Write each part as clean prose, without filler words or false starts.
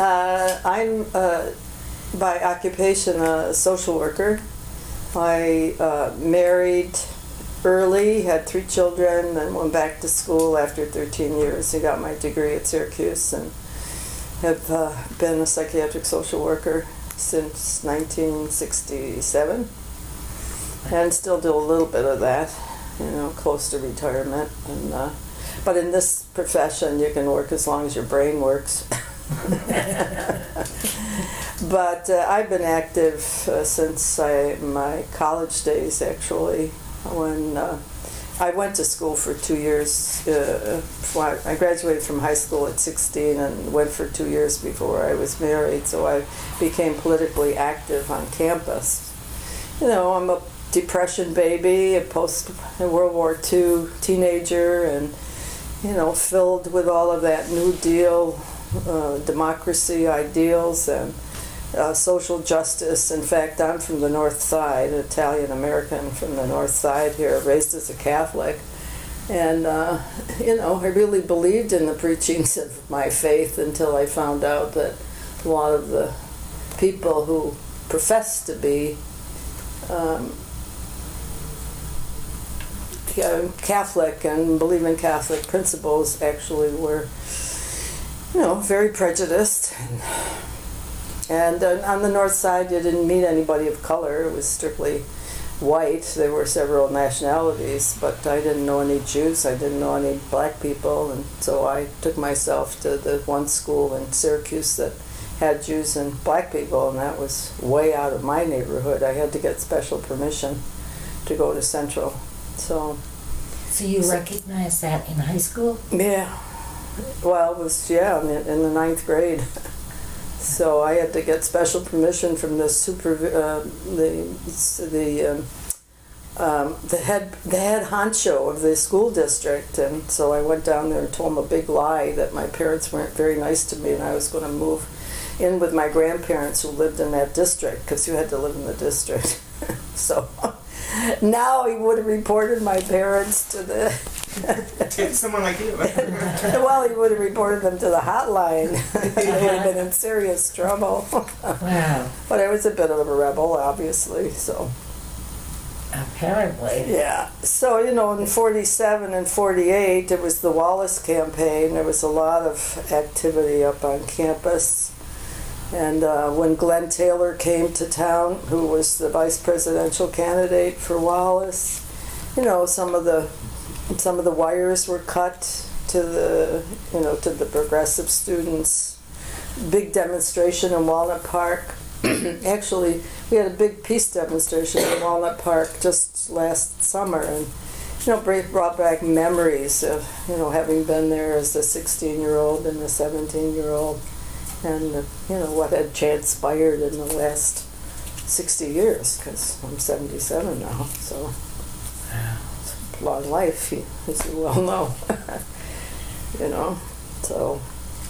I'm by occupation a social worker. I married early, had 3 children, then went back to school after 13 years and got my degree at Syracuse, and have been a psychiatric social worker since 1967, and still do a little bit of that, close to retirement. And but in this profession, you can work as long as your brain works. But I've been active since my college days, actually, when I went to school for 2 years. I graduated from high school at 16 and went for 2 years before I was married, so I became politically active on campus. I'm a Depression baby, a post-World War II teenager, and, filled with all of that New Deal democracy ideals and social justice. In fact, I'm from the North Side, Italian American from the North Side here, raised as a Catholic. And, I really believed in the preachings of my faith until I found out that a lot of the people who profess to be Catholic and believe in Catholic principles actually were, very prejudiced. And on the North Side, you didn't meet anybody of color. It was strictly white. There were several nationalities, but I didn't know any Jews. I didn't know any black people, and so I took myself to the one school in Syracuse that had Jews and black people, and that was way out of my neighborhood. I had to get special permission to go to Central. So you recognized that in high school? Yeah. Well, it was, in the 9th grade. So I had to get special permission from the head honcho of the school district, and so I went down there and told him a big lie that my parents weren't very nice to me and I was going to move in with my grandparents who lived in that district, because you had to live in the district. So now he would have reported my parents to the to someone like you. Well, he would have reported them to the hotline. They would have been in serious trouble. Wow. But I was a bit of a rebel, obviously, so. Apparently. Yeah. So, in 47 and 48, it was the Wallace campaign. There was a lot of activity up on campus. And when Glenn Taylor came to town, who was the vice presidential candidate for Wallace, some of the wires were cut to the progressive students. Big demonstration in Walnut Park. Actually, we had a big peace demonstration in Walnut Park just last summer, and brought back memories of having been there as a 16-year-old and a 17-year-old, and what had transpired in the last 60 years, because I'm 77 now, so it's a long life, as you well know. So.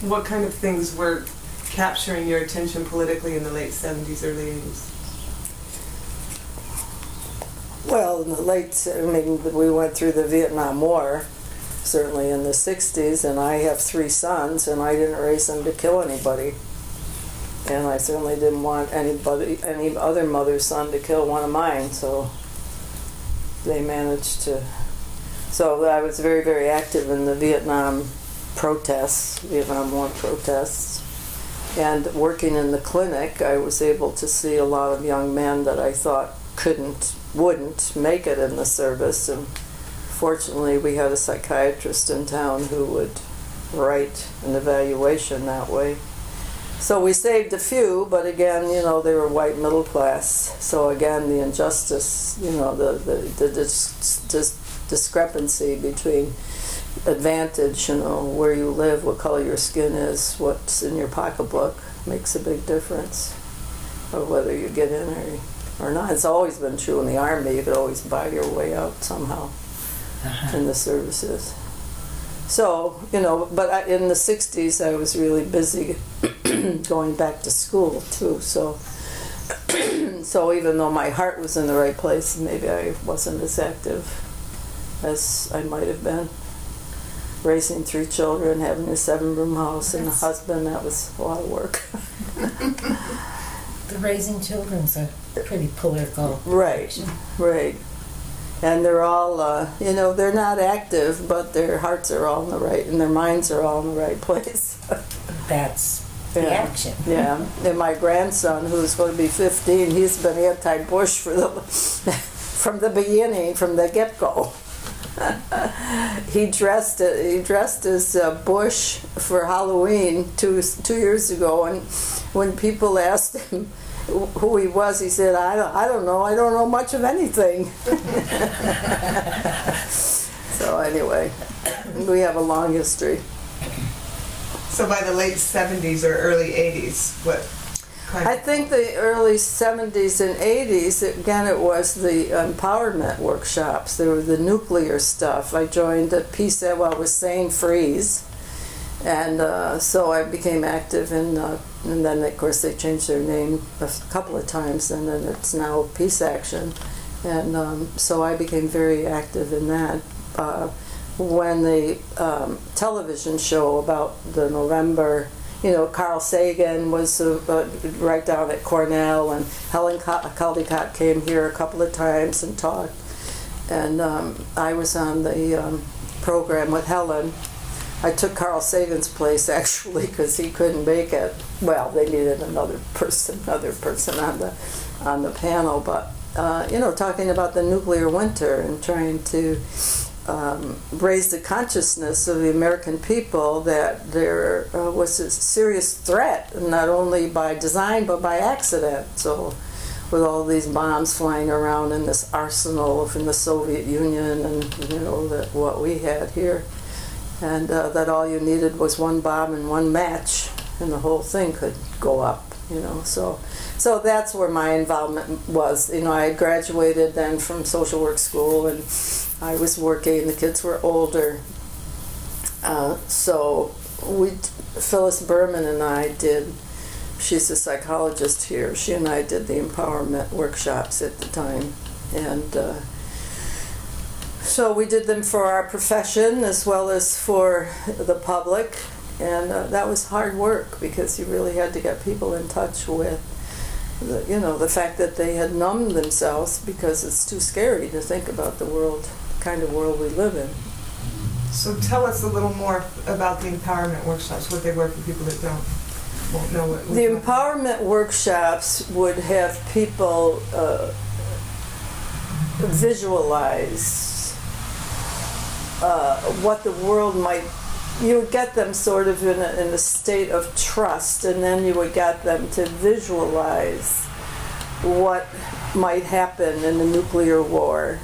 What kind of things were capturing your attention politically in the late 70s, early 80s? Well, in the we went through the Vietnam War, certainly in the 60s, and I have 3 sons, and I didn't raise them to kill anybody. And I certainly didn't want any other mother's son to kill one of mine, so they managed to. So I was very, very active in the Vietnam War protests. And working in the clinic, I was able to see a lot of young men that I thought wouldn't make it in the service. And fortunately, we had a psychiatrist in town who would write an evaluation that way. So we saved a few, but again, they were white middle class. So again, the injustice, the discrepancy between advantage, where you live, what color your skin is, what's in your pocketbook, makes a big difference of whether you get in or not. It's always been true in the Army. You could always buy your way out somehow in the services. So, but in the 60s, I was really busy going back to school, too. So, so even though my heart was in the right place, maybe I wasn't as active as I might have been. raising 3 children, having a 7-room house, and a husband. That was a lot of work. The raising children's a pretty political. Right, right. And they're all, they're not active, but their hearts are all in the right, and their minds are all in the right place. That's the action. Yeah. And my grandson, who's going to be 15, he's been anti-Bush from the beginning, from the get-go. He dressed as Bush for Halloween 2 years ago, and when people asked him who he was, he said, I don't know much of anything. So anyway, we have a long history. So by the late 70s or early 80s, what kind I think the early 70s and 80s, again, it was the empowerment workshops. There were the nuclear stuff. I joined a peace, I was saying freeze. And so I became active in, and then of course they changed their name a couple of times, and then it's now Peace Action. And so I became very active in that. When the television show about the November, Carl Sagan was right down at Cornell, and Helen Caldicott came here a couple of times and talked. And I was on the program with Helen. I took Carl Sagan's place, actually, because he couldn't make it. Well, they needed another person on the panel. But talking about the nuclear winter and trying to raise the consciousness of the American people that there was a serious threat, not only by design but by accident. So, with all these bombs flying around in this arsenal from the Soviet Union, and what we had here. And that all you needed was one bomb and one match, and the whole thing could go up, So that's where my involvement was. I had graduated then from social work school, and I was working. The kids were older. So Phyllis Berman and I did, she's a psychologist here, she and I did the empowerment workshops at the time. And so we did them for our profession as well as for the public, and that was hard work because you really had to get people in touch with the fact that they had numbed themselves because it's too scary to think about the world, the kind of world we live in. So tell us a little more about the empowerment workshops, what they were for people that won't know what. The empowerment workshops would have people visualize what the world might. You would get them sort of in a state of trust, and then you would get them to visualize what might happen in the nuclear war,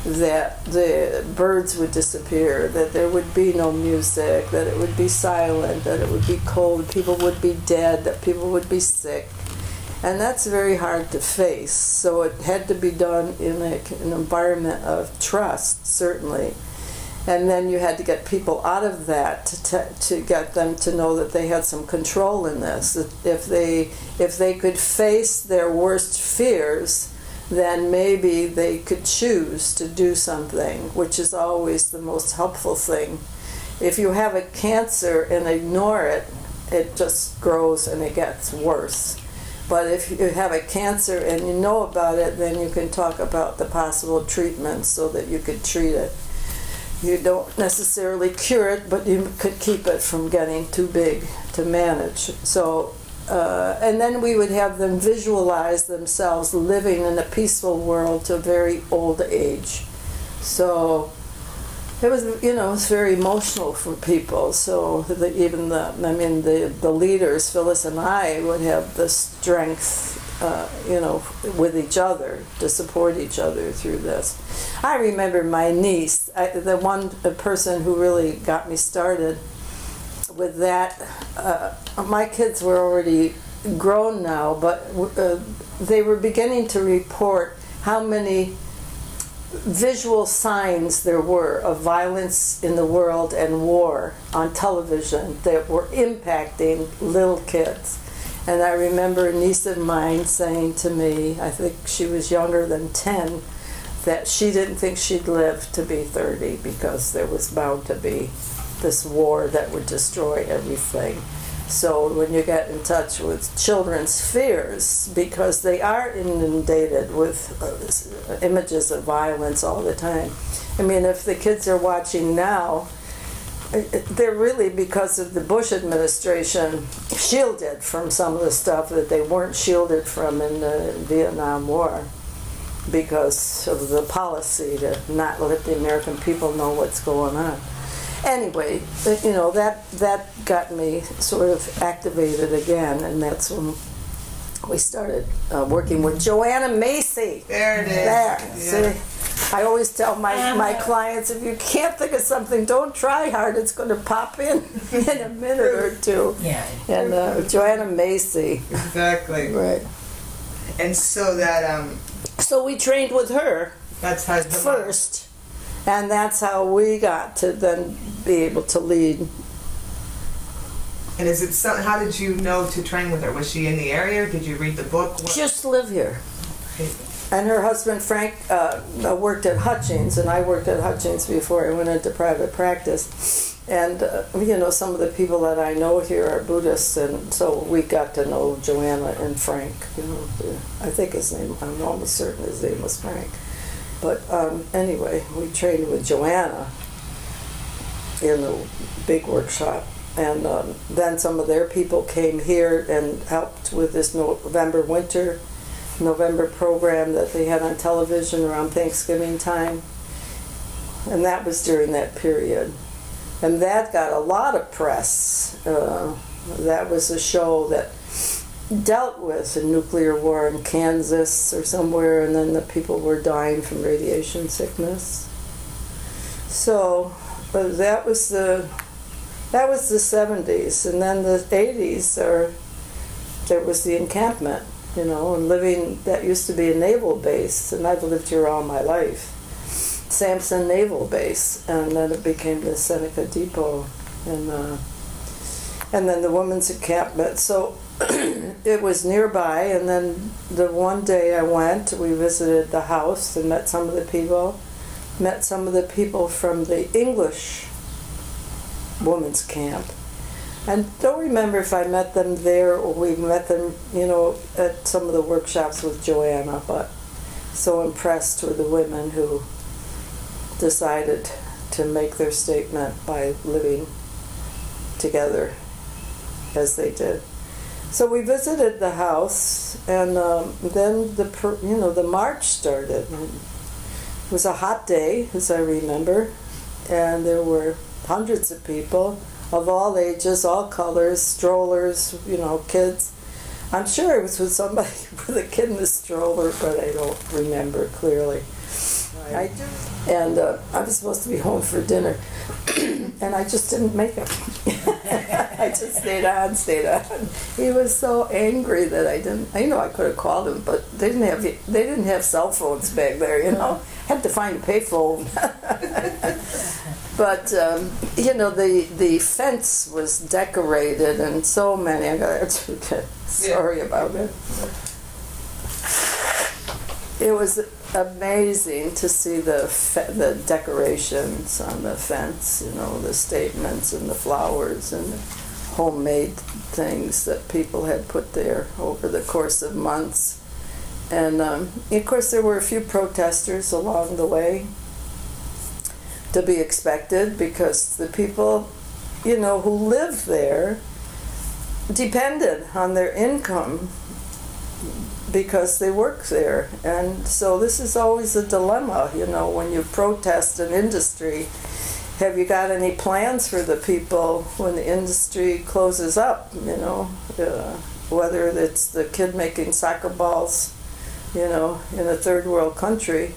that the birds would disappear, that there would be no music, that it would be silent, that it would be cold, people would be dead, that people would be sick. And that's very hard to face. So it had to be done in an environment of trust, certainly. And then you had to get people out of that to get them to know that they had some control in this. If they could face their worst fears, then maybe they could choose to do something, which is always the most helpful thing. If you have a cancer and ignore it, it just grows and it gets worse. But if you have a cancer and you know about it, then you can talk about the possible treatments so that you could treat it. You don't necessarily cure it, but you could keep it from getting too big to manage. So, and then we would have them visualize themselves living in a peaceful world to a very old age. So it was, it's very emotional for people. So even the leaders, Phyllis and I, would have the strength, with each other to support each other through this. I remember my niece, the one person who really got me started with that. My kids were already grown now, but they were beginning to report how many visual signs there were of violence in the world and war on television that were impacting little kids. And I remember a niece of mine saying to me, I think she was younger than 10, that she didn't think she'd live to be 30 because there was bound to be this war that would destroy everything. So when you get in touch with children's fears, because they are inundated with images of violence all the time. I mean, if the kids are watching now, they're really, because of the Bush administration, shielded from some of the stuff that they weren't shielded from in the Vietnam War, because of the policy to not let the American people know what's going on. Anyway, you know, that got me sort of activated again, and that's when we started working with Joanna Macy. There it is. There. Yeah. See, I always tell my clients, if you can't think of something, don't try hard. It's going to pop in a minute or two. Yeah. And Joanna Macy. Exactly. Right. And so that So we trained with her that's how first. And that's how we got to then be able to lead. And is it some, how did you know to train with her? Was she in the area? Did you read the book? She used to live here. And her husband Frank worked at Hutchings, and I worked at Hutchings before I went into private practice. And you know, some of the people that I know here are Buddhists, and so we got to know Joanna and Frank. You know, I think his name, I'm almost certain his name was Frank. But anyway, we trained with Joanna in the big workshop. And then some of their people came here and helped with this November program that they had on television around Thanksgiving time. And that was during that period. And that got a lot of press. That was a show that dealt with a nuclear war in Kansas or somewhere, and then the people were dying from radiation sickness. So that was the 70s, and then the 80s there was the Encampment, you know, and living, that used to be a naval base, and I've lived here all my life. Sampson Naval Base, and then it became the Seneca Depot, and then the Women's Encampment. So it was nearby, and then the one day I went, we visited the house and met some of the people from the English women's camp. And don't remember if I met them there or we met them, you know, at some of the workshops with Joanna, but so impressed with the women who decided to make their statement by living together as they did. So we visited the house, and then the march started. It was a hot day, as I remember, and there were hundreds of people of all ages, all colors, strollers, you know, kids. I'm sure it was with somebody with a kid in a stroller, but I don't remember clearly. I do. And I was supposed to be home for dinner, and I just didn't make it. I just stayed on. He was so angry that I didn't. I know I could have called him, but they didn't have cell phones back there. You know, had to find a payphone. But you know, the fence was decorated, and so many. I got sorry about it. It was amazing to see the decorations on the fence, you know, the statements and the flowers and the homemade things that people had put there over the course of months. And of course there were a few protesters along the way, to be expected, because the people, you know, who lived there depended on their income because they work there. And so this is always a dilemma, you know, when you protest an industry. Have you got any plans for the people when the industry closes up, you know? Whether it's the kid making soccer balls, you know, in a third world country,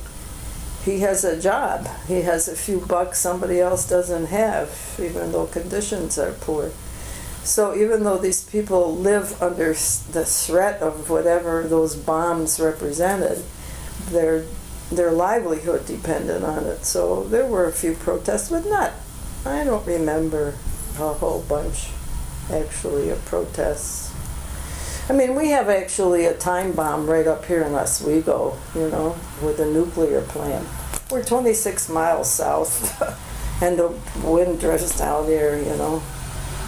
he has a job. He has a few bucks somebody else doesn't have, even though conditions are poor. So even though these people live under the threat of whatever those bombs represented, their livelihood depended on it. So there were a few protests, but I don't remember a whole bunch, actually, of protests. I mean, we have actually a time bomb right up here in Oswego, you know, with a nuclear plant. We're 26 miles south. and the wind drifts down here, you know.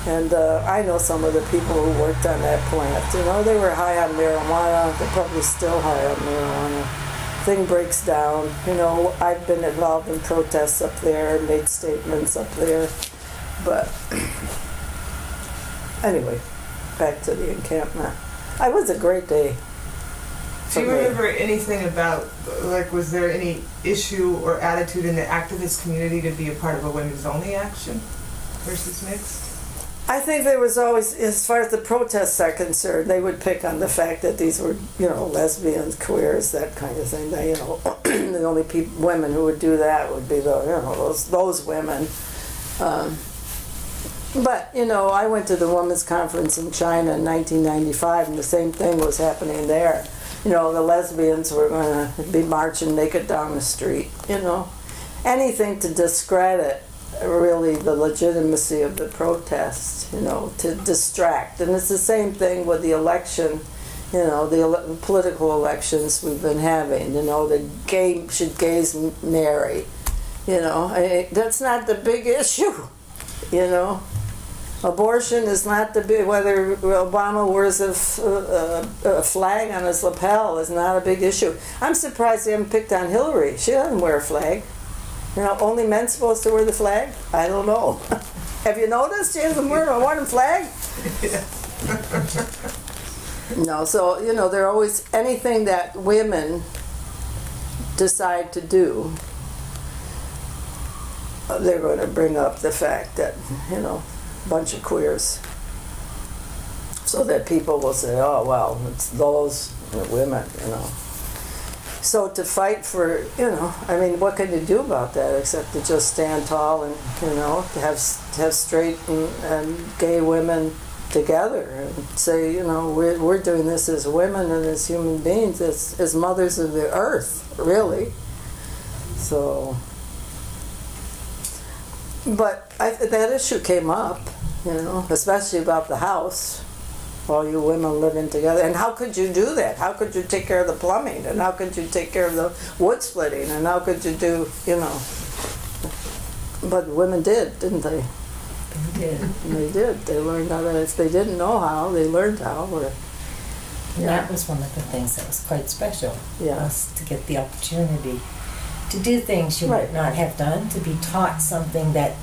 And I know some of the people who worked on that plant. You know, they were high on marijuana. They're probably still high on marijuana. Thing breaks down. You know, I've been involved in protests up there, made statements up there. But anyway, back to the encampment. It was a great day. Do you remember anything about, like, was there any issue or attitude in the activist community to be a part of a women's only action versus mixed? I think there was always, as far as the protests are concerned, they would pick on the fact that these were, you know, lesbians, queers, that kind of thing. They, you know, the only women who would do that would be the, you know, those women. But, you know, I went to the Women's Conference in China in 1995, and the same thing was happening there. You know, the lesbians were going to be marching naked down the street, you know. Anything to discredit, really, the legitimacy of the protest, you know, to distract. And it's the same thing with the election, you know, the political elections we've been having, you know, should gays marry, you know. That's not the big issue, you know. Abortion is not the big, whether Obama wears a flag on his lapel is not a big issue. I'm surprised they haven't picked on Hillary. She doesn't wear a flag. You know, only men supposed to wear the flag? I don't know. Have you noticed she hasn't worn a one flag? No, so, you know, they're always, anything that women decide to do, they're going to bring up the fact that, you know, bunch of queers, so that people will say, oh, well, it's those women, you know. So to fight for, you know, I mean, what can you do about that except to just stand tall and, you know, to have straight and gay women together and say, you know, we're doing this as women and as human beings, as mothers of the earth, really. So, but that issue came up, you know, especially about the house, all you women living together. And how could you do that? How could you take care of the plumbing? And how could you take care of the wood splitting? And how could you do, you know? But women did, didn't they? They did. They did. They learned how to, if they didn't know how, they learned how. And that was one of the things that was quite special. Yeah. Was to get the opportunity to do things you Right. might not have done, to be taught something that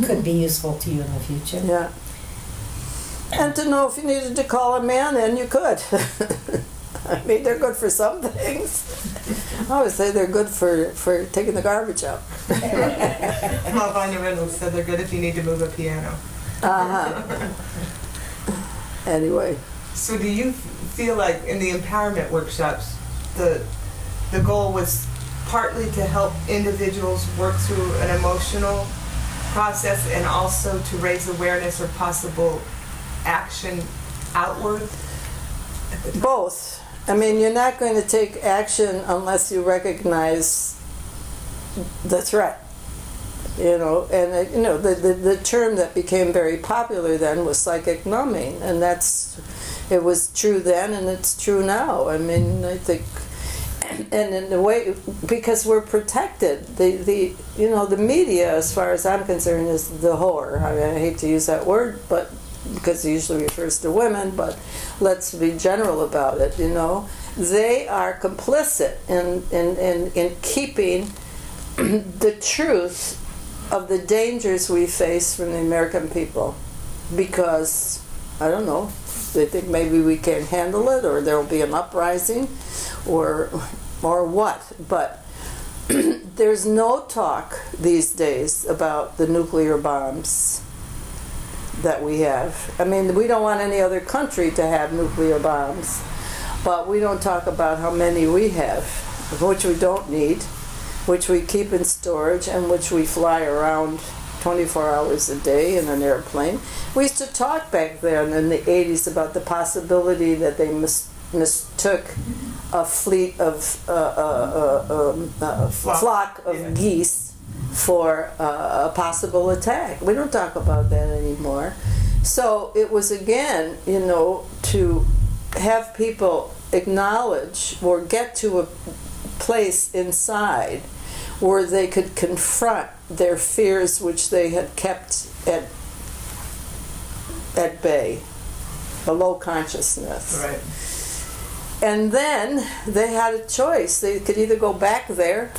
could be useful to you in the future. Yeah. And to know if you needed to call a man in, you could. I mean, they're good for some things. I always say they're good for taking the garbage out. Well, Vanya Reynolds said they're good if you need to move a piano. Uh-huh. Anyway. So do you feel like in the empowerment workshops, the goal was partly to help individuals work through an emotional process and also to raise awareness or possible action outward? Both. I mean, you're not going to take action unless you recognize the threat. You know, and you know, the term that became very popular then was psychic numbing, and it was true then and it's true now. I mean, I think, and in a way, because we're protected, the you know, the media, as far as I'm concerned, is the whore. I mean, I hate to use that word, but because it usually refers to women, but let's be general about it, you know. They are complicit in keeping the truth of the dangers we face from the American people, because, I don't know, they think maybe we can't handle it, or there will be an uprising, or what. But there's no talk these days about the nuclear bombs that we have. I mean, we don't want any other country to have nuclear bombs, but we don't talk about how many we have, which we don't need, which we keep in storage, and which we fly around 24 hours a day in an airplane. We used to talk back then in the 80s about the possibility that they mistook a fleet of flock of geese for a possible attack. We don't talk about that anymore. So it was, again, you know, to have people acknowledge or get to a place inside where they could confront their fears, which they had kept at bay, below consciousness. Right. And then they had a choice. They could either go back there,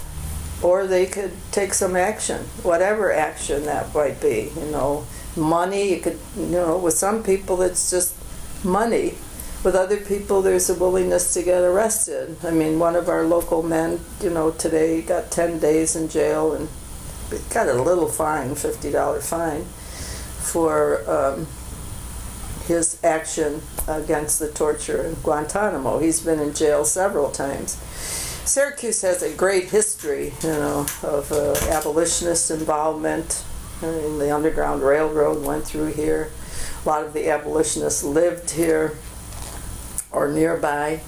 or they could take some action, whatever action that might be. Money. You could, with some people it's just money. With other people, there's a willingness to get arrested. I mean, one of our local men, today got 10 days in jail and got a little fine, $50 fine, for his action against the torture in Guantanamo. He's been in jail several times. Syracuse has a great history, of abolitionist involvement. I mean, the Underground Railroad went through here. A lot of the abolitionists lived here or nearby.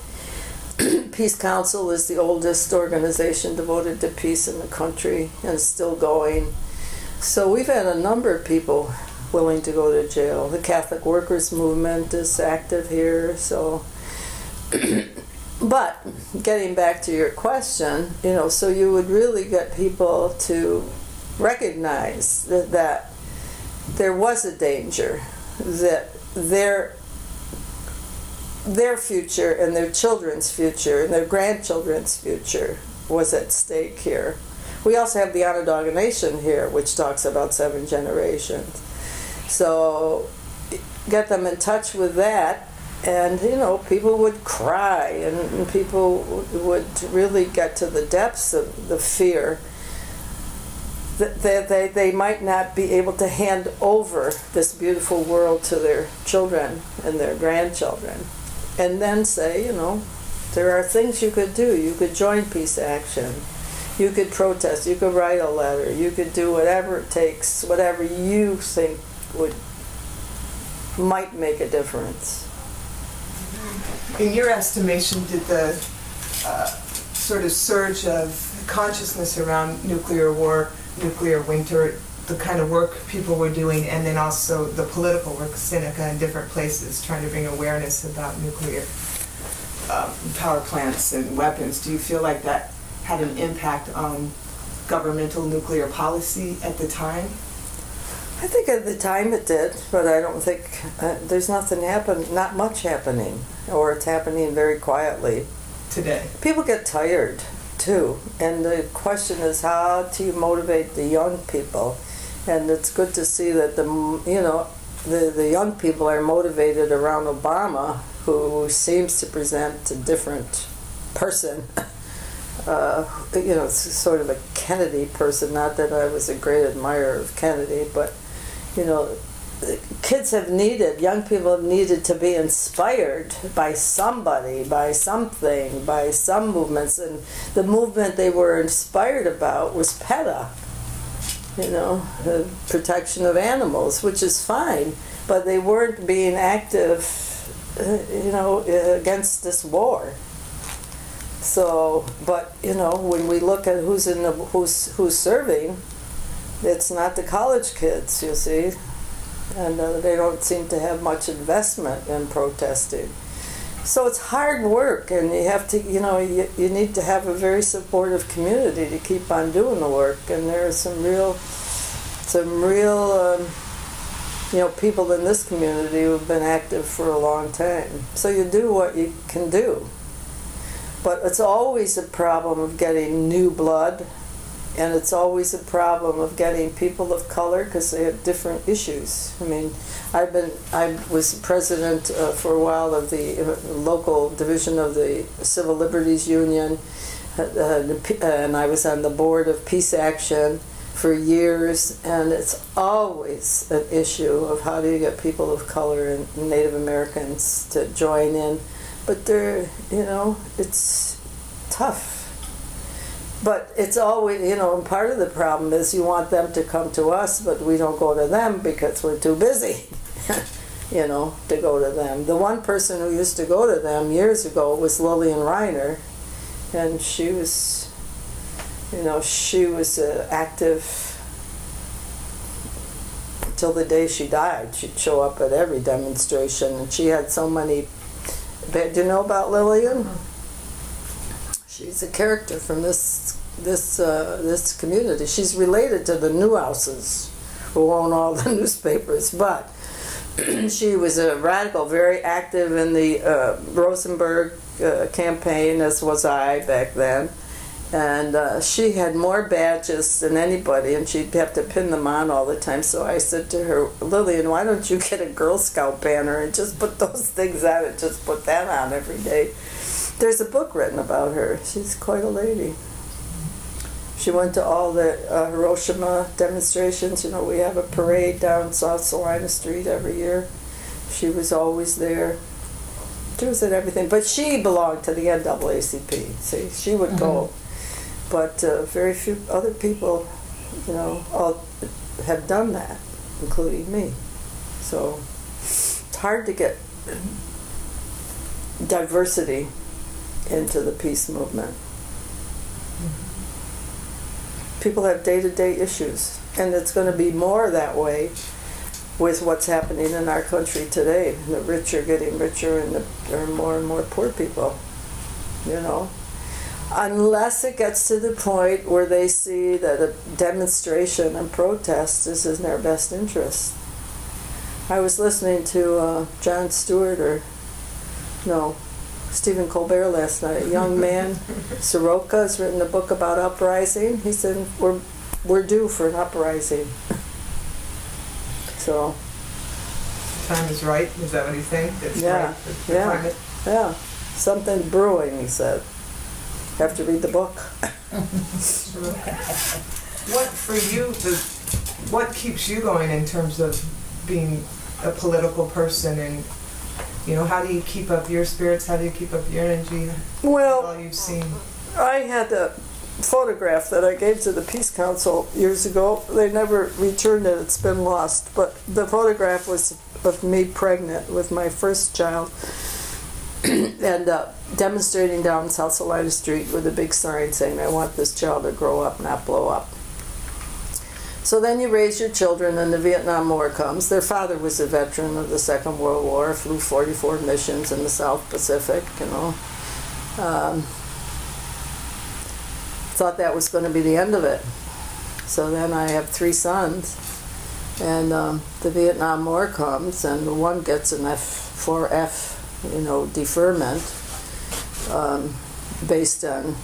Peace Council is the oldest organization devoted to peace in the country and is still going. So we've had a number of people willing to go to jail. The Catholic Workers Movement is active here. So, but getting back to your question, so you would really get people to recognize that there was a danger, that their future and their children's future and their grandchildren's future was at stake here. We also have the Onondaga Nation here, which talks about 7 generations. So get them in touch with that, and people would cry, and people would really get to the depths of the fear that they might not be able to hand over this beautiful world to their children and their grandchildren. And then say, there are things you could do. You could join peace action. You could protest. You could write a letter. You could do whatever it takes, whatever you think might make a difference. In your estimation, did the sort of surge of consciousness around nuclear war, nuclear winter, the kind of work people were doing, and then also the political work, Seneca in different places, trying to bring awareness about nuclear power plants and weapons, do you feel like that had an impact on governmental nuclear policy at the time? I think at the time it did, but I don't think there's not much happening, or it's happening very quietly. Today. People get tired too, and the question is, how do you motivate the young people? And it's good to see that the young people are motivated around Obama, who seems to present a different person. Sort of a Kennedy person. Not that I was a great admirer of Kennedy, but young people have needed to be inspired by somebody, by something, by some movements, and the movement they were inspired about was PETA. The protection of animals, which is fine, but they weren't being active, against this war. So, but when we look at who's serving, it's not the college kids, you see, and they don't seem to have much investment in protesting. So it's hard work, and you have to, you need to have a very supportive community to keep on doing the work. And there are some real, people in this community who have been active for a long time. So you do what you can do. But it's always a problem of getting new blood, and it's always a problem of getting people of color, because they have different issues. I mean, I was president for a while of the local division of the Civil Liberties Union, and I was on the board of Peace Action for years, and it's always an issue of how do you get people of color and Native Americans to join in. But it's tough. But it's always, and part of the problem is you want them to come to us, but we don't go to them because we're too busy, to go to them. The one person who used to go to them years ago was Lillian Reiner, and she was active till the day she died. She'd show up at every demonstration, and she had so many. Do you know about Lillian? She's a character from this this community. She's related to the Newhouses, who own all the newspapers, but she was a radical, very active in the Rosenberg campaign, as was I back then. And she had more badges than anybody, and she'd have to pin them on all the time. So I said to her, Lillian, why don't you get a Girl Scout banner and just put those things on and just put that on every day? There's a book written about her. She's quite a lady. She went to all the Hiroshima demonstrations. You know, we have a parade down South Salina Street every year. She was always there. She was at everything. But she belonged to the NAACP. See, she would go. But very few other people, you know, all have done that, including me. So it's hard to get diversity into the peace movement. People have day-to-day issues, and it's going to be more that way with what's happening in our country today. The rich are getting richer, and there are more and more poor people, you know. Unless it gets to the point where they see that a demonstration and protest is in their best interest. I was listening to Jon Stewart, Stephen Colbert last night. A young man, Soroka, has written a book about uprising. He said, we're due for an uprising. So. Time is right, is that what he's saying? It's yeah, right. Yeah. Something brewing, he said. Have to read the book. What for you? What keeps you going in terms of being a political person, and you know, how do you keep up your spirits? How do you keep up your energy? Well, all you've seen. I had a photograph that I gave to the Peace Council years ago. They never returned it. It's been lost. But the photograph was of me pregnant with my first child. And demonstrating down South Salina Street with a big sign saying, I want this child to grow up, not blow up. So then you raise your children, and the Vietnam War comes. Their father was a veteran of the Second World War, flew 44 missions in the South Pacific, you know. Thought that was going to be the end of it. So then I have 3 sons, and the Vietnam War comes, and one gets an F4F, deferment, based on,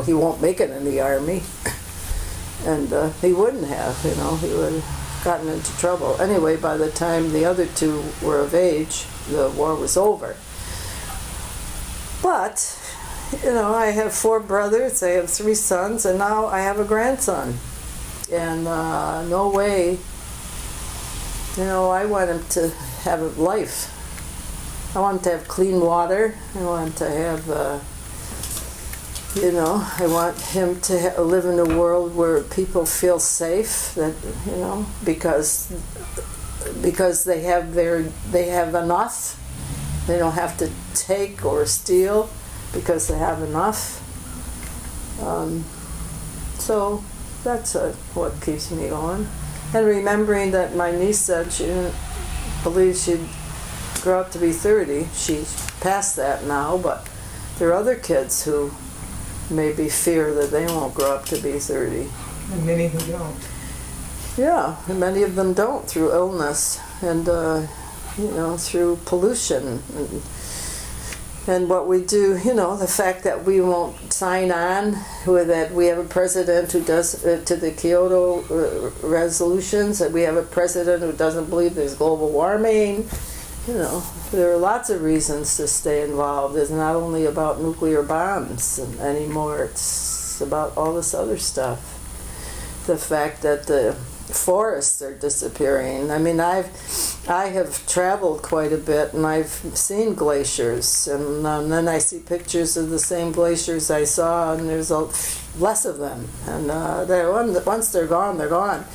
he won't make it in the Army. And he wouldn't have, he would have gotten into trouble. Anyway, by the time the other 2 were of age, the war was over. But, I have 4 brothers, I have 3 sons, and now I have a grandson. And no way, I want him to have a life. I want him to have clean water. I want him to have, I want him to live in a world where people feel safe, that, because they have enough. They don't have to take or steal because they have enough. So that's what keeps me going. And remembering that my niece said she didn't believe she'd grow up to be 30. She's past that now, but there are other kids who maybe fear that they won't grow up to be 30. And many who don't. Yeah, and many of them don't, through illness and, through pollution. And what we do, the fact that we won't sign on, that we have a president who does, to the Kyoto resolutions, that we have a president who doesn't believe there's global warming. There are lots of reasons to stay involved. It's not only about nuclear bombs anymore. It's about all this other stuff. The fact that the forests are disappearing. I mean, I have traveled quite a bit, and I've seen glaciers, and then I see pictures of the same glaciers I saw, and there's less of them. And once they're gone, they're gone.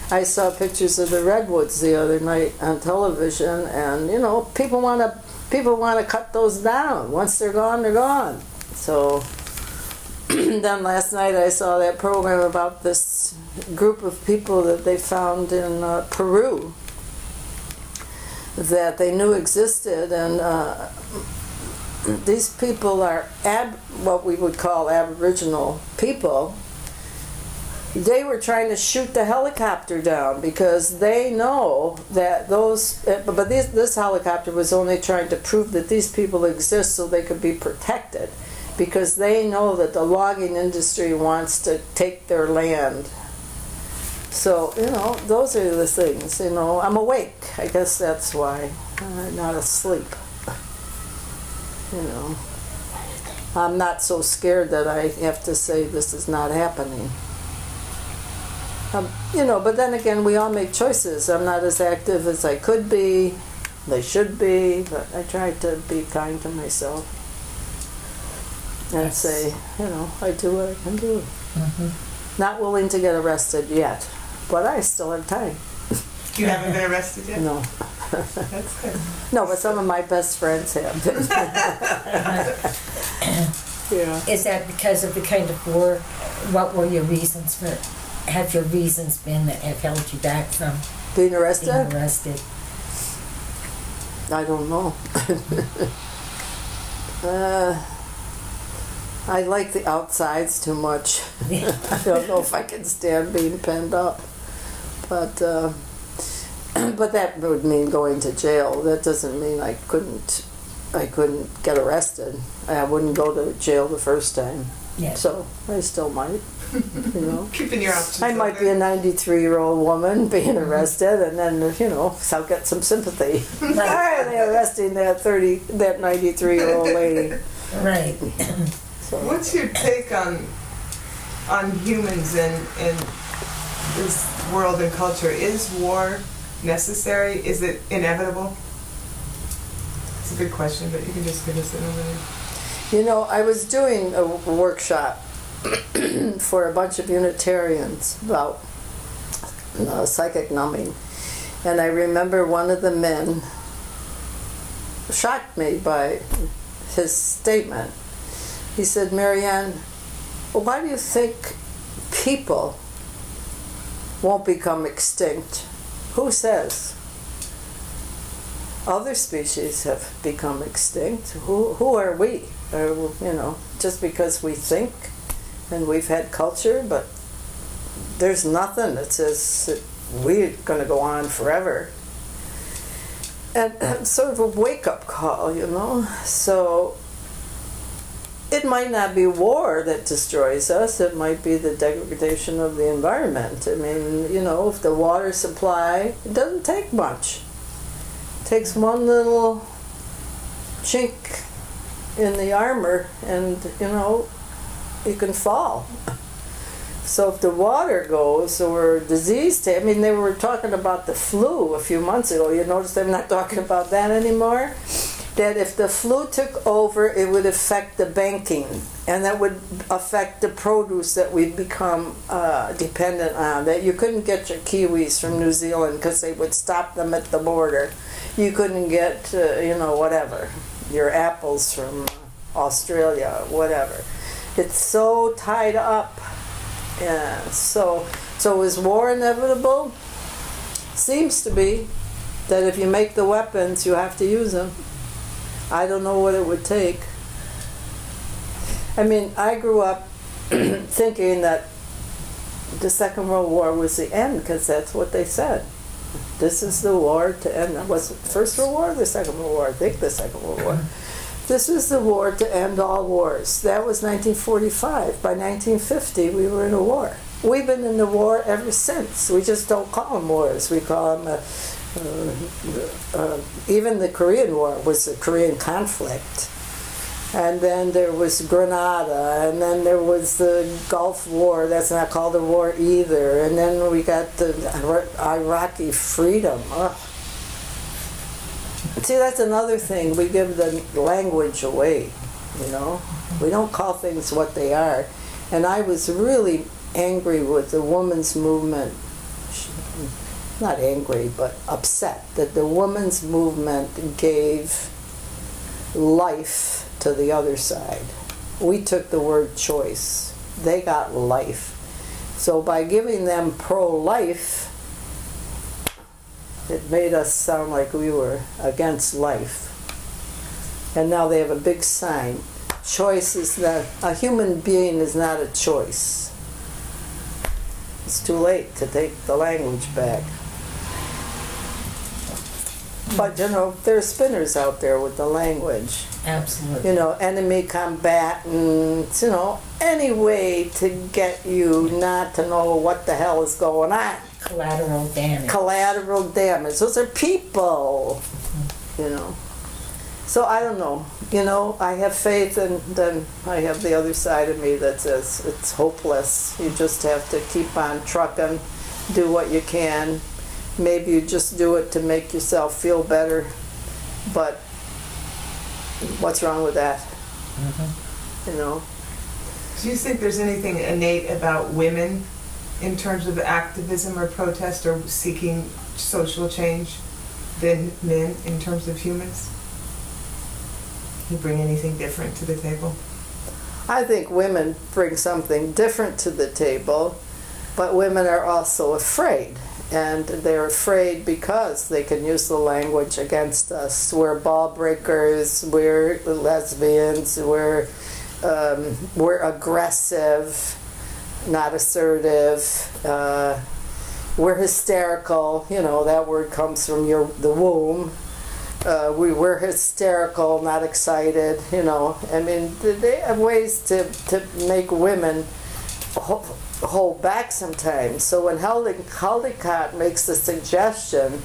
I saw pictures of the redwoods the other night on television, and people want to cut those down. Once they're gone, they're gone. So then last night I saw that program about this group of people that they found in Peru that they knew existed, and these people are what we would call Aboriginal people, they were trying to shoot the helicopter down because they know that this helicopter was only trying to prove that these people exist so they could be protected, because they know that the logging industry wants to take their land. So, those are the things, I'm awake. I guess that's why I'm not asleep. I'm not so scared that I have to say this is not happening. But then again, we all make choices. I'm not as active as I could be, they should be, but I try to be kind to myself and say, I do what I can do. Mm-hmm. Not willing to get arrested yet, but I still have time. You haven't been arrested yet? No. That's good. No, but some of my best friends have been. Yeah. Is that because of the kind of war? What were your reasons for? Have your reasons been that have held you back from being arrested? Being arrested. I don't know. I like the outsides too much. I don't know if I can stand being penned up, but that would mean going to jail. That doesn't mean I couldn't get arrested. I wouldn't go to jail the first time. Yeah. So I still might. Keeping your options I might be a 93-year-old woman being arrested, and then I'll get some sympathy. Why are they arresting that 93-year-old lady? Right. So. What's your take on humans in this world and culture? Is war necessary? Is it inevitable? It's a good question, but you can just give us an overview. I was doing a workshop for a bunch of Unitarians about psychic numbing, and I remember one of the men shocked me by his statement. He said, "Marianne, why do you think people won't become extinct? Who says? Other species have become extinct. Who are we? Just because we think and we've had culture, but there's nothing that says that we're going to go on forever." And sort of a wake-up call, So it might not be war that destroys us. It might be the degradation of the environment. I mean, if the water supply, it doesn't take much. It takes one little chink in the armor and, you can fall. So if the water goes or disease, they were talking about the flu a few months ago. You notice they're not talking about that anymore? That if the flu took over, it would affect the banking, and that would affect the produce that we've become dependent on. That you couldn't get your kiwis from New Zealand because they would stop them at the border. You couldn't get, whatever, your apples from Australia, whatever. It's so tied up. Yeah. So is war inevitable? Seems to be. That if you make the weapons, you have to use them. I don't know what it would take. I grew up thinking that the Second World War was the end, because that's what they said. This is the war to end. Was it the First World War or the Second World War? I think the Second World War. This is the war to end all wars. That was 1945. By 1950, we were in a war. We've been in the war ever since. We just don't call them wars. We call them even the Korean War was the Korean conflict. And then there was Grenada, and then there was the Gulf War. That's not called a war either. And then we got the Iraqi freedom. Ugh. See, that's another thing. We give the language away, We don't call things what they are. And I was really angry with the women's movement. Not angry, but upset that the women's movement gave life to the other side. We took the word choice. They got life. So by giving them pro-life, it made us sound like we were against life. And now they have a big sign. Choice is not, a human being is not a choice. It's too late to take the language back. But, you know, there's spinners out there with the language. Absolutely. You know, enemy combatants, you know, any way to get you not to know what the hell is going on. Collateral damage. Collateral damage. Those are people, you know. So I don't know. You know, I have faith, and then I have the other side of me that says it's hopeless. You just have to keep on trucking, do what you can. Maybe you just do it to make yourself feel better, but what's wrong with that? You know? Do you think there's anything innate about women in terms of activism or protest or seeking social change than men in terms of humans? You bring anything different to the table? I think women bring something different to the table, but women are also afraid. And they're afraid because they can use the language against us. We're ball breakers, we're lesbians, we're aggressive, not assertive, we're hysterical. You know, that word comes from the womb. We're hysterical, not excited, you know. I mean, they have ways to make women hold back sometimes. So when Haldecott makes the suggestion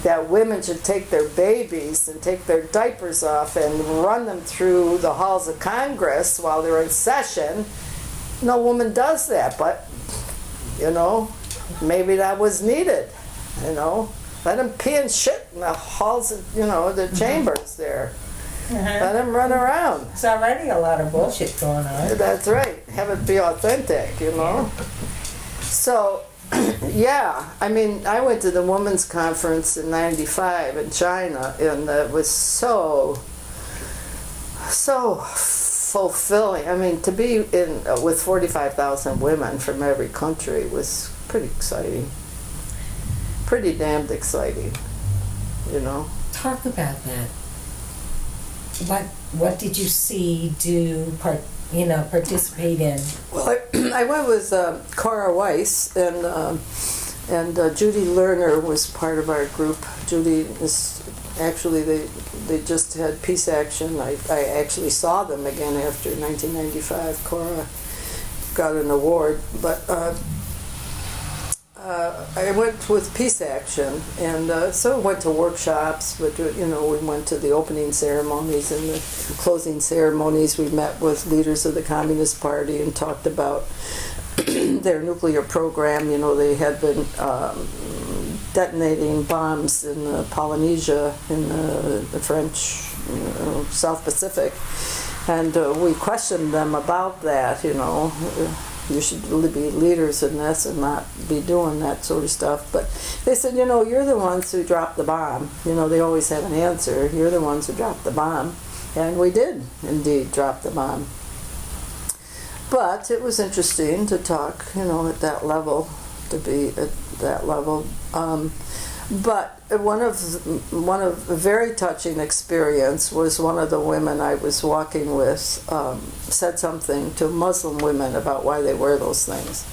that women should take their babies and take their diapers off and run them through the halls of Congress while they're in session, no woman does that. But, you know, maybe that was needed, you know. Let them pee and shit in the halls, you know, the chambers there. Let them run around. There's already a lot of bullshit going on. That's right. Have it be authentic, you know. So, yeah. I mean, I went to the women's conference in '95 in China, and it was so fulfilling. I mean, to be in with 45,000 women from every country was pretty exciting. Pretty damned exciting, you know. Talk about that. What did you see, participate in? Well, I went with Cora Weiss, and Judy Lerner was part of our group. Judy is actually, they just had peace action. I actually saw them again after 1995. Cora got an award, but I went with Peace Action, and so went to workshops, but you know, we went to the opening ceremonies and the closing ceremonies. We met with leaders of the Communist Party and talked about their nuclear program. You know, they had been detonating bombs in Polynesia, in the French South Pacific, and we questioned them about that, you know. You should really be leaders in this and not be doing that sort of stuff. But they said, you know, you're the ones who dropped the bomb. You know, they always have an answer. You're the ones who dropped the bomb. And we did, indeed, drop the bomb. But it was interesting to talk, you know, at that level, to be at that level. But one of a very touching experience was one of the women I was walking with said something to Muslim women about why they wear those things,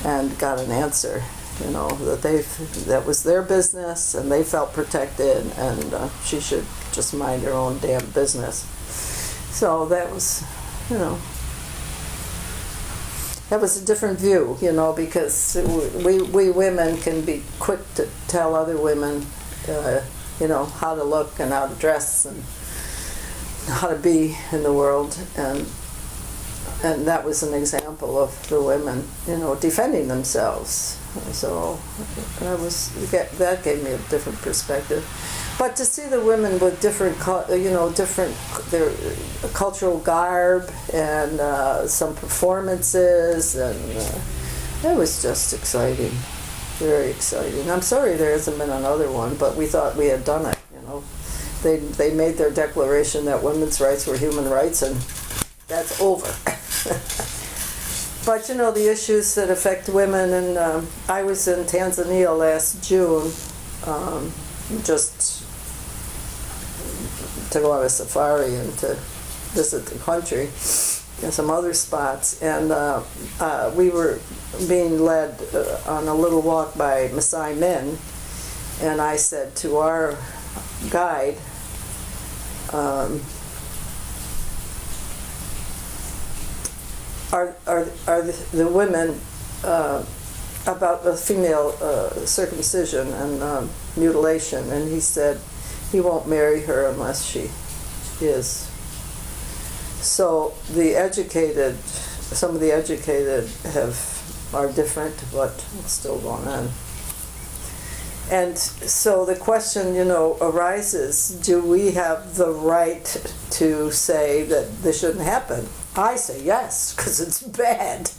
and got an answer. You know, that was their business, and they felt protected, and she should just mind her own damn business. So that was, you know. That was a different view, you know, because we women can be quick to tell other women, you know, how to look and how to dress and how to be in the world, and that was an example of the women, you know, defending themselves. So that gave me a different perspective. But to see the women with different their cultural garb and some performances, and it was just exciting, very exciting. I'm sorry there hasn't been another one, but we thought we had done it. You know, they made their declaration that women's rights were human rights, and that's over. But you know, the issues that affect women, and I was in Tanzania last June, just to go on a safari and to visit the country. and some other spots, and we were being led on a little walk by Maasai men, and I said to our guide, are the women about the female circumcision and mutilation? And he said he won't marry her unless she is. So the educated, some of the educated are different, but it's still going on. And so the question, arises, do we have the right to say that this shouldn't happen? I say yes, because it's bad,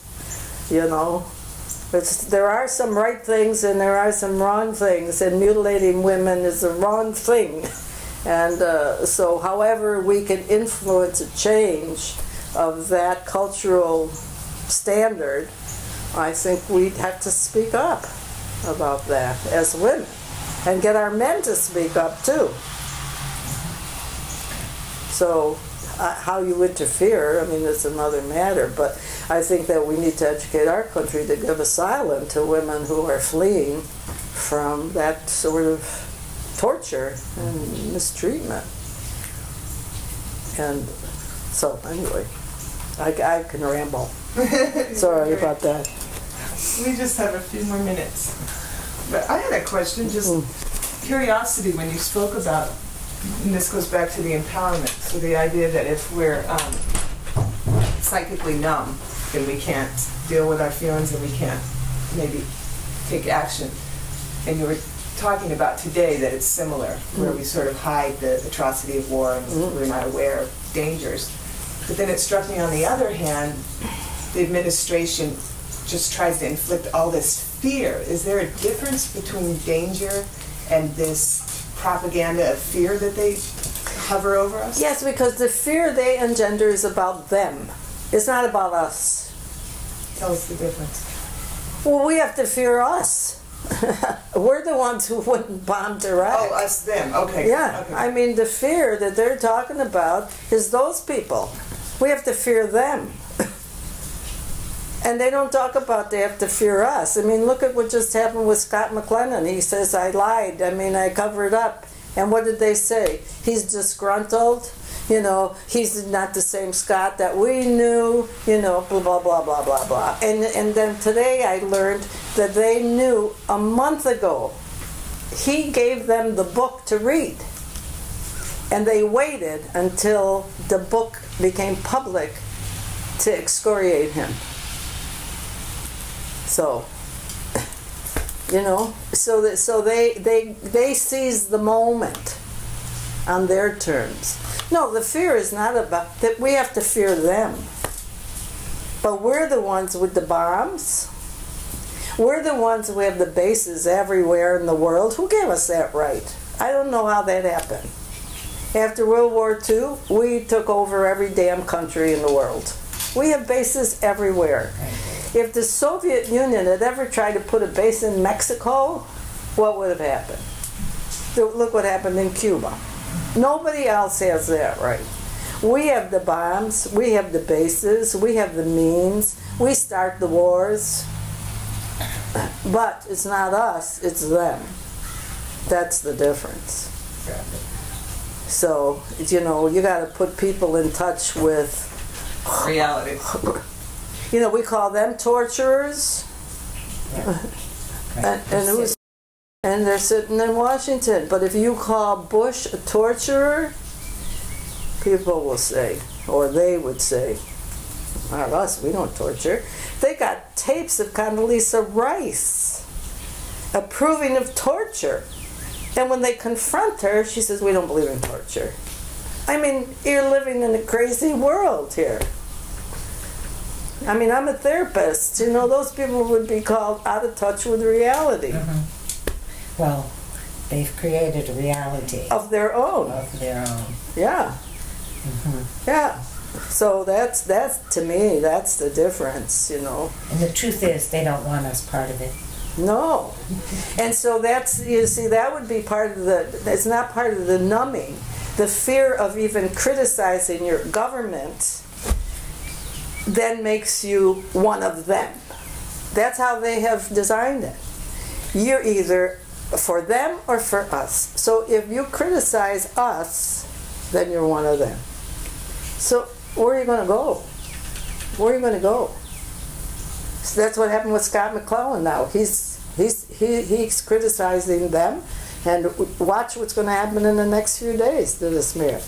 there are some right things and there are some wrong things, and mutilating women is a wrong thing. And so however we can influence a change of that cultural standard, I think we'd have to speak up about that as women, and get our men to speak up too. So how you interfere, it's another matter, but I think that we need to educate our country to give asylum to women who are fleeing from that sort of torture and mistreatment. And so anyway, I can ramble. Sorry about that. We just have a few more minutes. But I had a question, just curiosity when you spoke about, and this goes back to the empowerment, so the idea that if we're psychically numb, then we can't deal with our feelings and we can't maybe take action. And you were talking about today that it's similar, where we sort of hide the atrocity of war and we're not aware of dangers. But then it struck me, on the other hand, the administration just tries to inflict all this fear. Is there a difference between danger and this propaganda of fear that they hover over us? Yes, because the fear they engender is about them. It's not about us. Tell us the difference. Well, we have to fear us. We're the ones who wouldn't bomb Iraq. Oh, us, them. Okay. Yeah. Okay. The fear that they're talking about is those people. We have to fear them. And they don't talk about they have to fear us. Look at what just happened with Scott McLennan. He says, I lied. I covered up. And what did they say? He's disgruntled. He's not the same Scott that we knew. Blah, blah, blah, blah, blah, blah. And then today I learned that they knew a month ago. He gave them the book to read. And they waited until the book became public to excoriate him. So, so they seize the moment on their terms. No, the fear is not about that. We have to fear them. But we're the ones with the bombs. We're the ones who have the bases everywhere in the world. Who gave us that right? I don't know how that happened. After World War II, we took over every damn country in the world. We have bases everywhere. If the Soviet Union had ever tried to put a base in Mexico, what would have happened? Look what happened in Cuba. Nobody else has that right. We have the bombs, we have the bases, we have the means, we start the wars. But it's not us, it's them. That's the difference. So, you got to put people in touch with reality. We call them torturers. Yeah. Right. And they're sitting in Washington. But if you call Bush a torturer, people will say, or they would say, not us, we don't torture. They got tapes of Condoleezza Rice approving of torture. And when they confront her, she says, we don't believe in torture. You're living in a crazy world here. I'm a therapist. Those people would be called out of touch with reality. Mm-hmm. Well, they've created a reality. Of their own. Yeah. Mm-hmm. Yeah. So that's to me, that's the difference, And the truth is, they don't want us part of it. No. And so that would be part of it's not part of the numbing. The fear of even criticizing your government then makes you one of them. That's how they have designed it. You're either for them or for us. So if you criticize us, then you're one of them. So where are you going to go? Where are you going to go? So that's what happened with Scott McClellan now. He's criticizing them, and watch what's going to happen in the next few days to this mayor.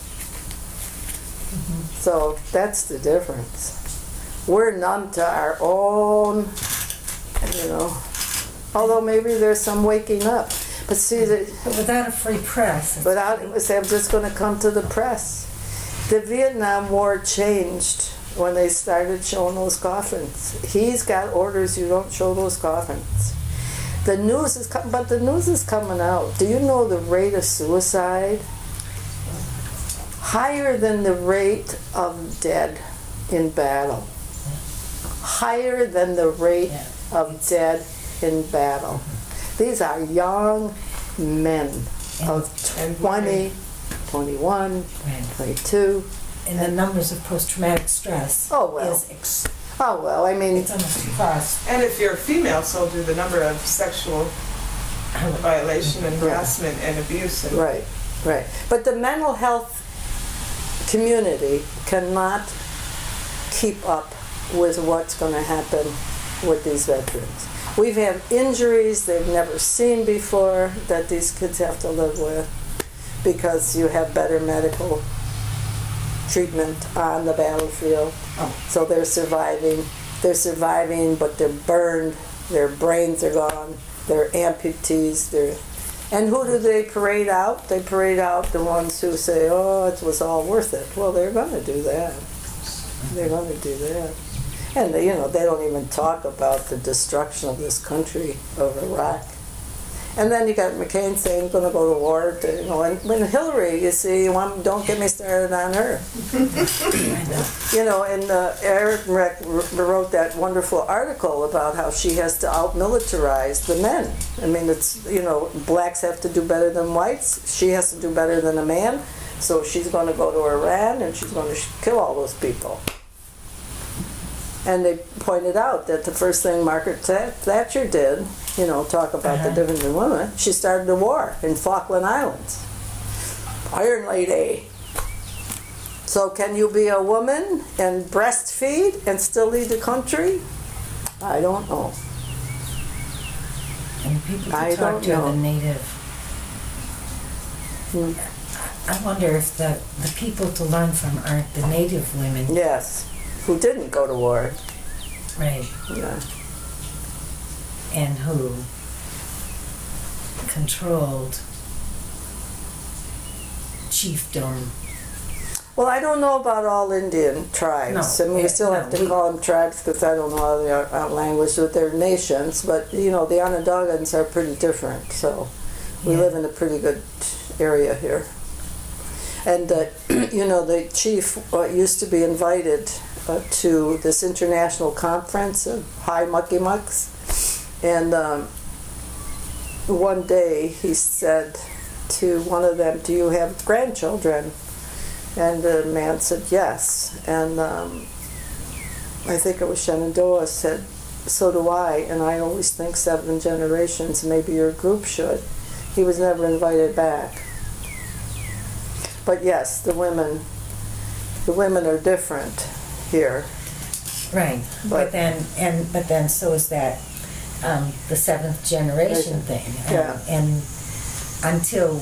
So that's the difference. We're numb to our own, although maybe there's some waking up. But see, without a free press. I'm just going to come to the press. The Vietnam War changed when they started showing those coffins. He's got orders you don't show those coffins. The news is but the news is coming out. Do you know the rate of suicide? Higher than the rate of dead in battle. Higher than the rate of dead in battle. These are young men of 20, 21, 22. And the numbers of post-traumatic stress is I mean, it's almost across. And if you're a female soldier, the number of sexual violation and harassment and abuse. And right. But the mental health community cannot keep up with what's going to happen with these veterans. We've had injuries they've never seen before that these kids have to live with because you have better medical treatment on the battlefield. So they're surviving, but they're burned, their brains are gone, they're amputees, and who do they parade out? They parade out the ones who say, oh, it was all worth it. Well, they're going to do that. They're going to do that. And they don't even talk about the destruction of this country, of Iraq. And then you got McCain saying he's going to go to war. And when Hillary, you see, don't get me started on her. And Eric wrote that wonderful article about how she has to out-militarize the men. I mean, it's, blacks have to do better than whites. She has to do better than a man. So she's going to go to Iran and she's going to kill all those people. And they pointed out that the first thing Margaret Thatcher did, talk about the difference in women, she started a war in Falkland Islands. Iron Lady. So can you be a woman and breastfeed and still lead the country? I don't know. And people who talk to the native. I wonder if the people to learn from aren't the native women. Yes. Who didn't go to war. Right. Yeah. And who controlled chiefdom. Well, I don't know about all Indian tribes. No, I mean, we still have to call them tribes because I don't know how their language with their nations. But, the Onondagans are pretty different. So we live in a pretty good area here. And, the chief used to be invited to this international conference of high mucky mucks, and one day he said to one of them, "Do you have grandchildren?" And the man said yes, and I think it was Shenandoah said, "So do I, and I always think 7 generations, maybe your group should." He was never invited back. But yes, the women are different here. Right. But then so is that the 7th generation thing. And until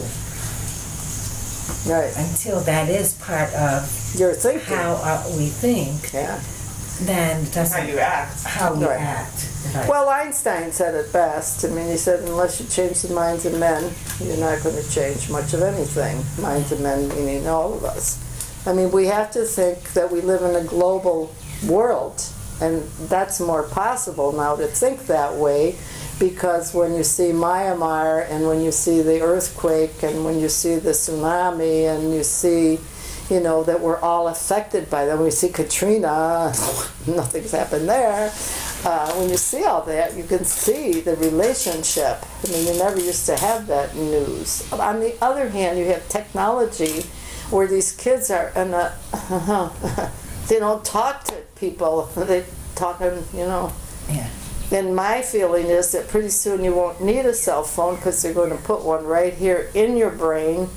that is part of your thinking, how we think, then that's how you act. How we act. Right. Well, Einstein said it best. I mean, he said, unless you change the minds of men, you're not going to change much of anything. Minds of men meaning all of us. I mean, we have to think that we live in a global world, and that's more possible now to think that way, because when you see Myanmar, and when you see the earthquake, and when you see the tsunami, and you see, that we're all affected by that. When you see Katrina, nothing's happened there. When you see all that, you can see the relationship. I mean, you never used to have that news. On the other hand, you have technology where these kids are in a they don't talk to people. They talking, Yeah. And my feeling is that pretty soon you won't need a cell phone because they're going to put one right here in your brain.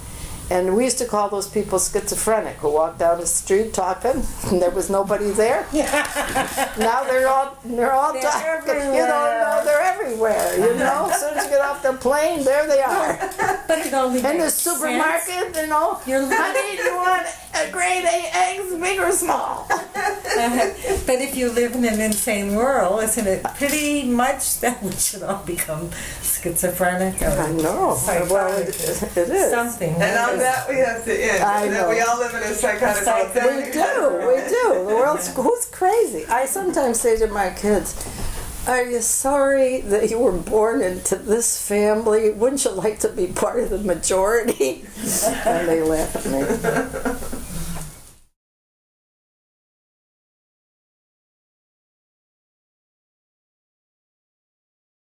And we used to call those people schizophrenic who walked down the street talking and there was nobody there. Now they're all talking. Everywhere. You don't know, they're everywhere. As soon as you get off the plane, there they are. But it only In the makes supermarket, sense. honey, do you want a grade A eggs, big or small? But if you live in an insane world, isn't it pretty much that we should all become schizophrenic? Or I know. Well, it is. Something. And on that we have to end. I That know. we all live in a psychotic We do. The world's who's crazy. I sometimes say to my kids, "Are you sorry that you were born into this family? Wouldn't you like to be part of the majority?" And they laugh at me.